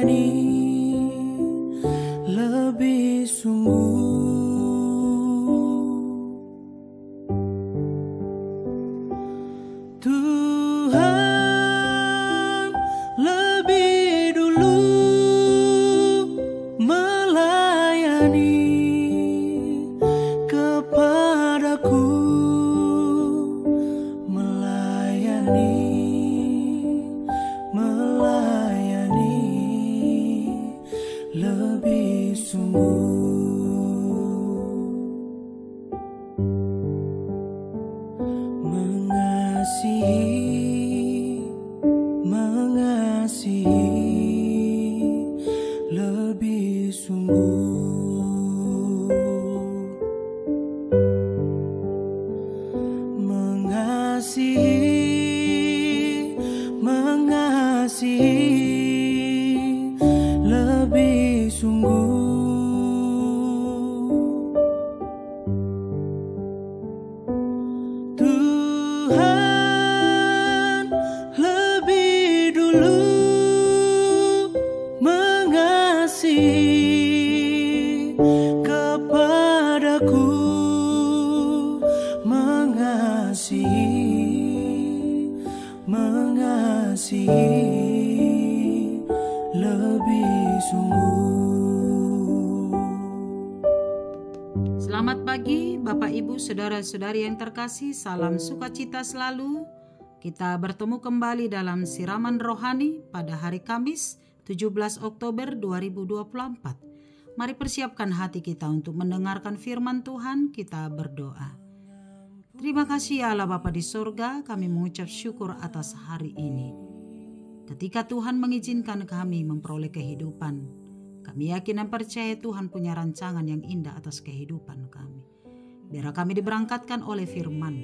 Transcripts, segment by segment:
melayani lebih sungguh. Tuhan lebih dulu melayani kepadaku, melayani lebih sungguh. Mengasihi lebih sungguh. Mengasihi lebih sungguh. Tuhan lebih dulu mengasihi kepadaku, mengasihi lebih sungguh. Selamat pagi Bapak Ibu Saudara-saudari yang terkasih, salam sukacita selalu. Kita bertemu kembali dalam siraman rohani pada hari Kamis 17 Oktober 2024. Mari persiapkan hati kita untuk mendengarkan firman Tuhan. Kita berdoa. Terima kasih ya Allah Bapa di sorga, kami mengucap syukur atas hari ini. Ketika Tuhan mengizinkan kami memperoleh kehidupan, kami yakin dan percaya Tuhan punya rancangan yang indah atas kehidupan kami. Biar kami diberangkatkan oleh firman.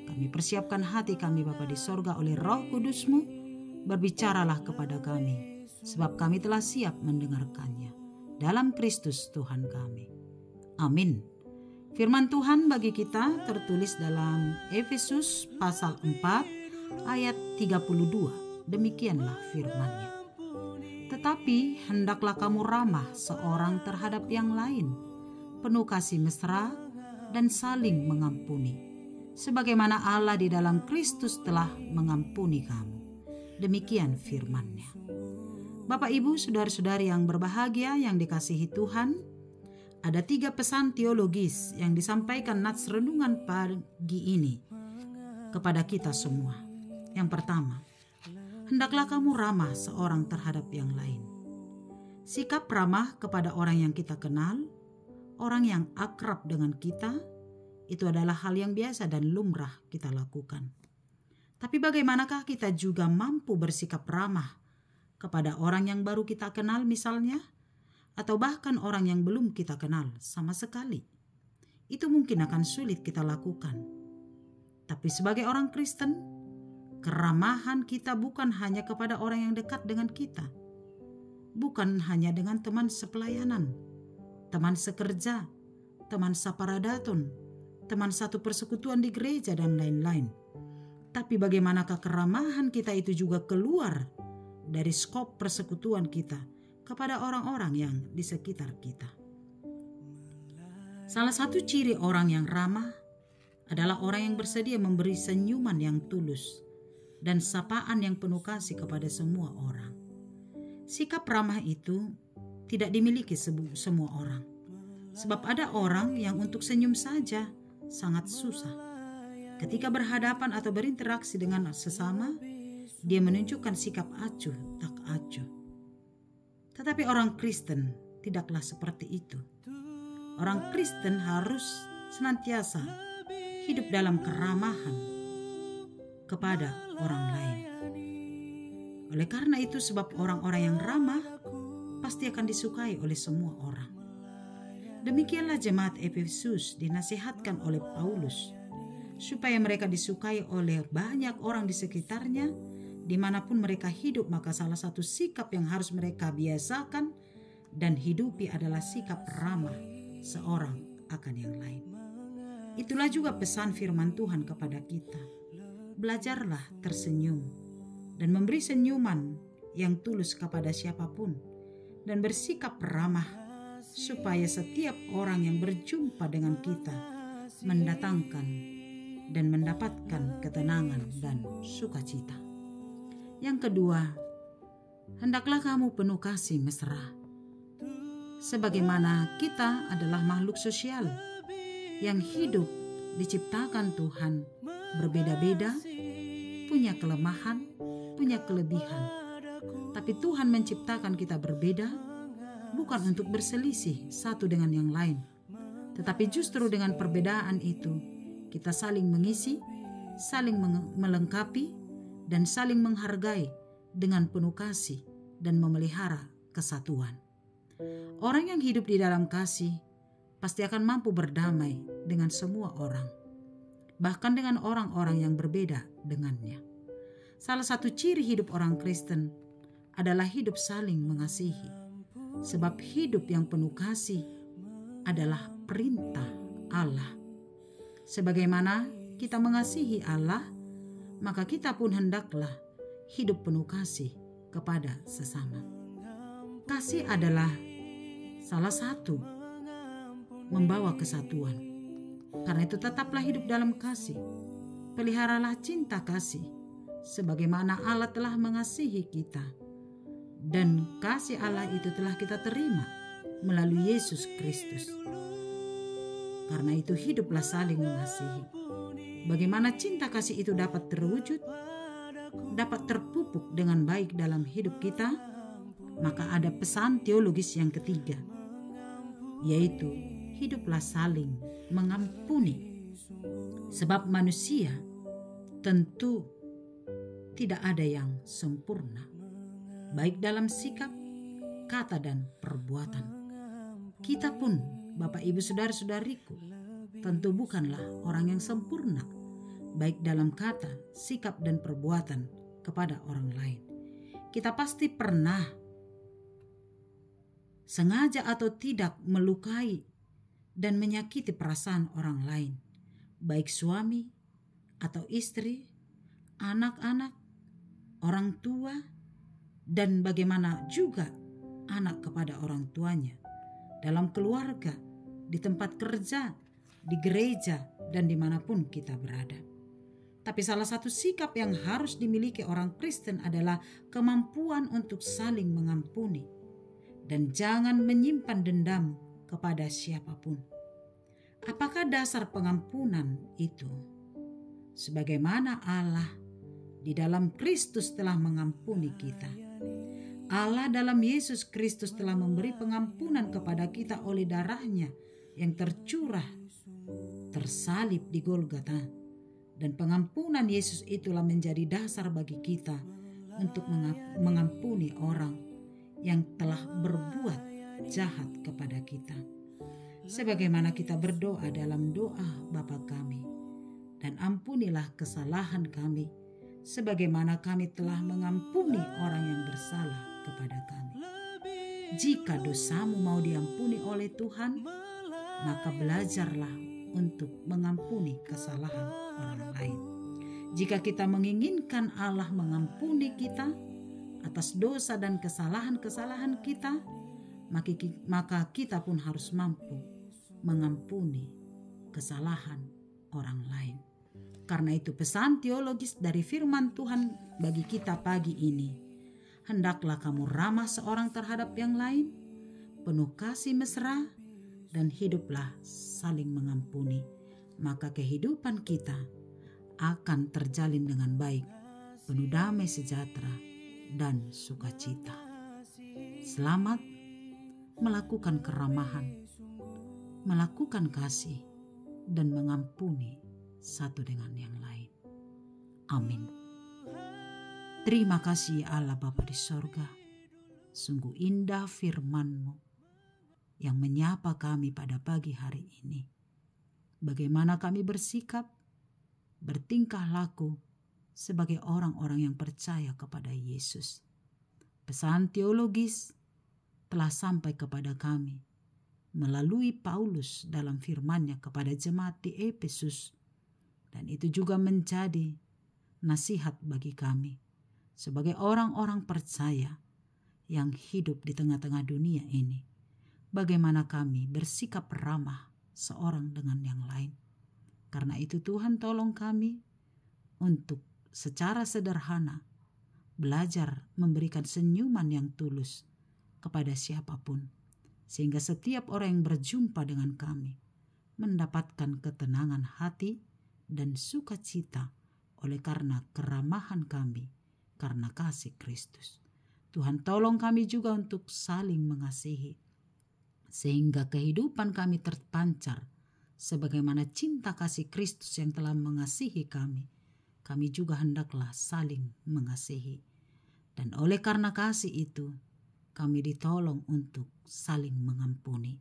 Kami persiapkan hati kami Bapa di sorga oleh Roh Kudus-Mu, berbicaralah kepada kami, sebab kami telah siap mendengarkannya. Dalam Kristus Tuhan kami. Amin. Firman Tuhan bagi kita tertulis dalam Efesus pasal 4 ayat 32. Demikianlah firman-Nya. Tetapi hendaklah kamu ramah seorang terhadap yang lain, penuh kasih mesra dan saling mengampuni, sebagaimana Allah di dalam Kristus telah mengampuni kamu. Demikian firman-Nya. Bapak Ibu saudara-saudari yang berbahagia yang dikasihi Tuhan, ada 3 pesan teologis yang disampaikan nats renungan pagi ini kepada kita semua. Yang pertama, hendaklah kamu ramah seorang terhadap yang lain. Sikap ramah kepada orang yang kita kenal, orang yang akrab dengan kita, itu adalah hal yang biasa dan lumrah kita lakukan. Tapi bagaimanakah kita juga mampu bersikap ramah kepada orang yang baru kita kenal misalnya? Atau bahkan orang yang belum kita kenal sama sekali. Itu mungkin akan sulit kita lakukan. Tapi sebagai orang Kristen, keramahan kita bukan hanya kepada orang yang dekat dengan kita. Bukan hanya dengan teman sepelayanan, teman sekerja, teman saparadaton, teman satu persekutuan di gereja dan lain-lain. Tapi bagaimanakah keramahan kita itu juga keluar dari skop persekutuan kita kepada orang-orang yang di sekitar kita. Salah satu ciri orang yang ramah adalah orang yang bersedia memberi senyuman yang tulus dan sapaan yang penuh kasih kepada semua orang. Sikap ramah itu tidak dimiliki semua orang. Sebab ada orang yang untuk senyum saja sangat susah. Ketika berhadapan atau berinteraksi dengan sesama, dia menunjukkan sikap acuh tak acuh. Tetapi orang Kristen tidaklah seperti itu. Orang Kristen harus senantiasa hidup dalam keramahan kepada orang lain. Oleh karena itu, sebab orang-orang yang ramah pasti akan disukai oleh semua orang. Demikianlah jemaat Efesus dinasihatkan oleh Paulus supaya mereka disukai oleh banyak orang di sekitarnya. Dimanapun mereka hidup, maka salah satu sikap yang harus mereka biasakan dan hidupi adalah sikap ramah seorang akan yang lain. Itulah juga pesan firman Tuhan kepada kita. Belajarlah tersenyum dan memberi senyuman yang tulus kepada siapapun dan bersikap ramah supaya setiap orang yang berjumpa dengan kita mendatangkan dan mendapatkan ketenangan dan sukacita. Yang kedua, hendaklah kamu penuh kasih mesra. Sebagaimana kita adalah makhluk sosial yang hidup diciptakan Tuhan berbeda-beda, punya kelemahan, punya kelebihan. Tapi Tuhan menciptakan kita berbeda bukan untuk berselisih satu dengan yang lain, tetapi justru dengan perbedaan itu kita saling mengisi, saling melengkapi, dan saling menghargai dengan penuh kasih dan memelihara kesatuan. Orang yang hidup di dalam kasih pasti akan mampu berdamai dengan semua orang, bahkan dengan orang-orang yang berbeda dengannya. Salah satu ciri hidup orang Kristen adalah hidup saling mengasihi, sebab hidup yang penuh kasih adalah perintah Allah. Sebagaimana kita mengasihi Allah, maka kita pun hendaklah hidup penuh kasih kepada sesama. Kasih adalah salah satu membawa kesatuan. Karena itu tetaplah hidup dalam kasih. Peliharalah cinta kasih sebagaimana Allah telah mengasihi kita. Dan kasih Allah itu telah kita terima melalui Yesus Kristus. Karena itu hiduplah saling mengasihi. Bagaimana cinta kasih itu dapat terwujud, dapat terpupuk dengan baik dalam hidup kita, maka ada pesan teologis yang ketiga, yaitu hiduplah saling mengampuni. Sebab manusia tentu tidak ada yang sempurna, baik dalam sikap, kata, dan perbuatan. Kita pun, Bapak Ibu Saudara-saudariku, tentu bukanlah orang yang sempurna, baik dalam kata, sikap, dan perbuatan kepada orang lain. Kita pasti pernah sengaja atau tidak melukai dan menyakiti perasaan orang lain, baik suami atau istri, anak-anak, orang tua, dan bagaimana juga anak kepada orang tuanya, dalam keluarga, di tempat kerja, di gereja, dan dimanapun kita berada. Tapi salah satu sikap yang harus dimiliki orang Kristen adalah kemampuan untuk saling mengampuni dan jangan menyimpan dendam kepada siapapun. Apakah dasar pengampunan itu? Sebagaimana Allah di dalam Kristus telah mengampuni kita. Allah dalam Yesus Kristus telah memberi pengampunan kepada kita oleh darahnya yang tercurah, tersalib di Golgota. Dan pengampunan Yesus itulah menjadi dasar bagi kita untuk mengampuni orang yang telah berbuat jahat kepada kita. Sebagaimana kita berdoa dalam doa Bapa kami, dan ampunilah kesalahan kami, sebagaimana kami telah mengampuni orang yang bersalah kepada kami. Jika dosamu mau diampuni oleh Tuhan, maka belajarlah untuk mengampuni kesalahan orang lain. Jika kita menginginkan Allah mengampuni kita atas dosa dan kesalahan-kesalahan kita, maka kita pun harus mampu mengampuni kesalahan orang lain. Karena itu pesan teologis dari firman Tuhan bagi kita pagi ini, hendaklah kamu ramah seorang terhadap yang lain, penuh kasih mesra, dan hiduplah saling mengampuni. Maka kehidupan kita akan terjalin dengan baik, penuh damai sejahtera dan sukacita. Selamat melakukan keramahan, melakukan kasih, dan mengampuni satu dengan yang lain. Amin. Terima kasih Allah Bapa di sorga. Sungguh indah firman-Mu yang menyapa kami pada pagi hari ini. Bagaimana kami bersikap, bertingkah laku sebagai orang-orang yang percaya kepada Yesus. Pesan teologis telah sampai kepada kami melalui Paulus dalam firman-Nya kepada jemaat di Efesus. Dan itu juga menjadi nasihat bagi kami sebagai orang-orang percaya yang hidup di tengah-tengah dunia ini, bagaimana kami bersikap ramah seorang dengan yang lain. Karena itu Tuhan tolong kami untuk secara sederhana belajar memberikan senyuman yang tulus kepada siapapun, sehingga setiap orang yang berjumpa dengan kami mendapatkan ketenangan hati dan sukacita oleh karena keramahan kami, karena kasih Kristus. Tuhan tolong kami juga untuk saling mengasihi, sehingga kehidupan kami terpancar sebagaimana cinta kasih Kristus yang telah mengasihi kami. Kami juga hendaklah saling mengasihi. Dan oleh karena kasih itu, kami ditolong untuk saling mengampuni.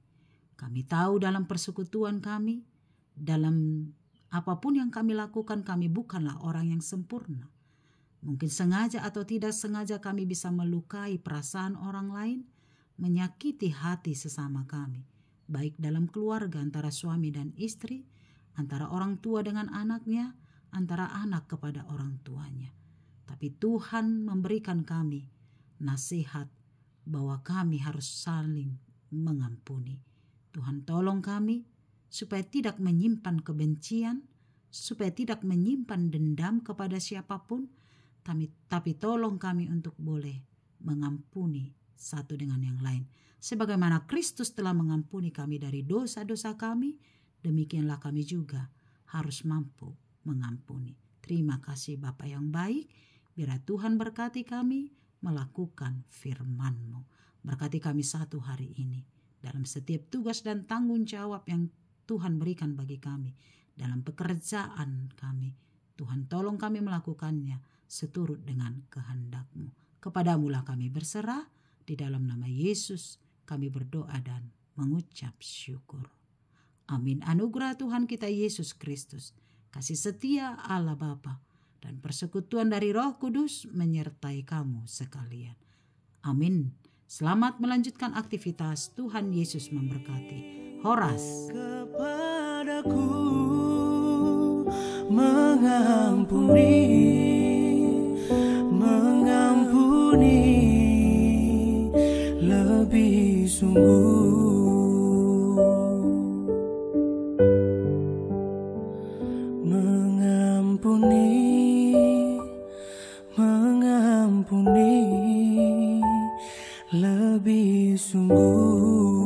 Kami tahu dalam persekutuan kami, dalam apapun yang kami lakukan, kami bukanlah orang yang sempurna. Mungkin sengaja atau tidak sengaja kami bisa melukai perasaan orang lain, menyakiti hati sesama kami, baik dalam keluarga antara suami dan istri, antara orang tua dengan anaknya, antara anak kepada orang tuanya. Tapi Tuhan memberikan kami nasihat bahwa kami harus saling mengampuni. Tuhan tolong kami supaya tidak menyimpan kebencian, supaya tidak menyimpan dendam kepada siapapun, tapi tolong kami untuk boleh mengampuni satu dengan yang lain. Sebagaimana Kristus telah mengampuni kami dari dosa-dosa kami, demikianlah kami juga harus mampu mengampuni. Terima kasih Bapa yang baik, biar Tuhan berkati kami melakukan firman-Mu. Berkati kami satu hari ini dalam setiap tugas dan tanggung jawab yang Tuhan berikan bagi kami, dalam pekerjaan kami. Tuhan tolong kami melakukannya seturut dengan kehendak-Mu. Kepadamu-lah kami berserah, di dalam nama Yesus kami berdoa dan mengucap syukur. Amin. Anugerah Tuhan kita Yesus Kristus, kasih setia Allah Bapa, dan persekutuan dari Roh Kudus menyertai kamu sekalian. Amin. Selamat melanjutkan aktivitas. Tuhan Yesus memberkati. Horas. Kepadaku mengampuni lebih sungguh, mengampuni lebih sungguh.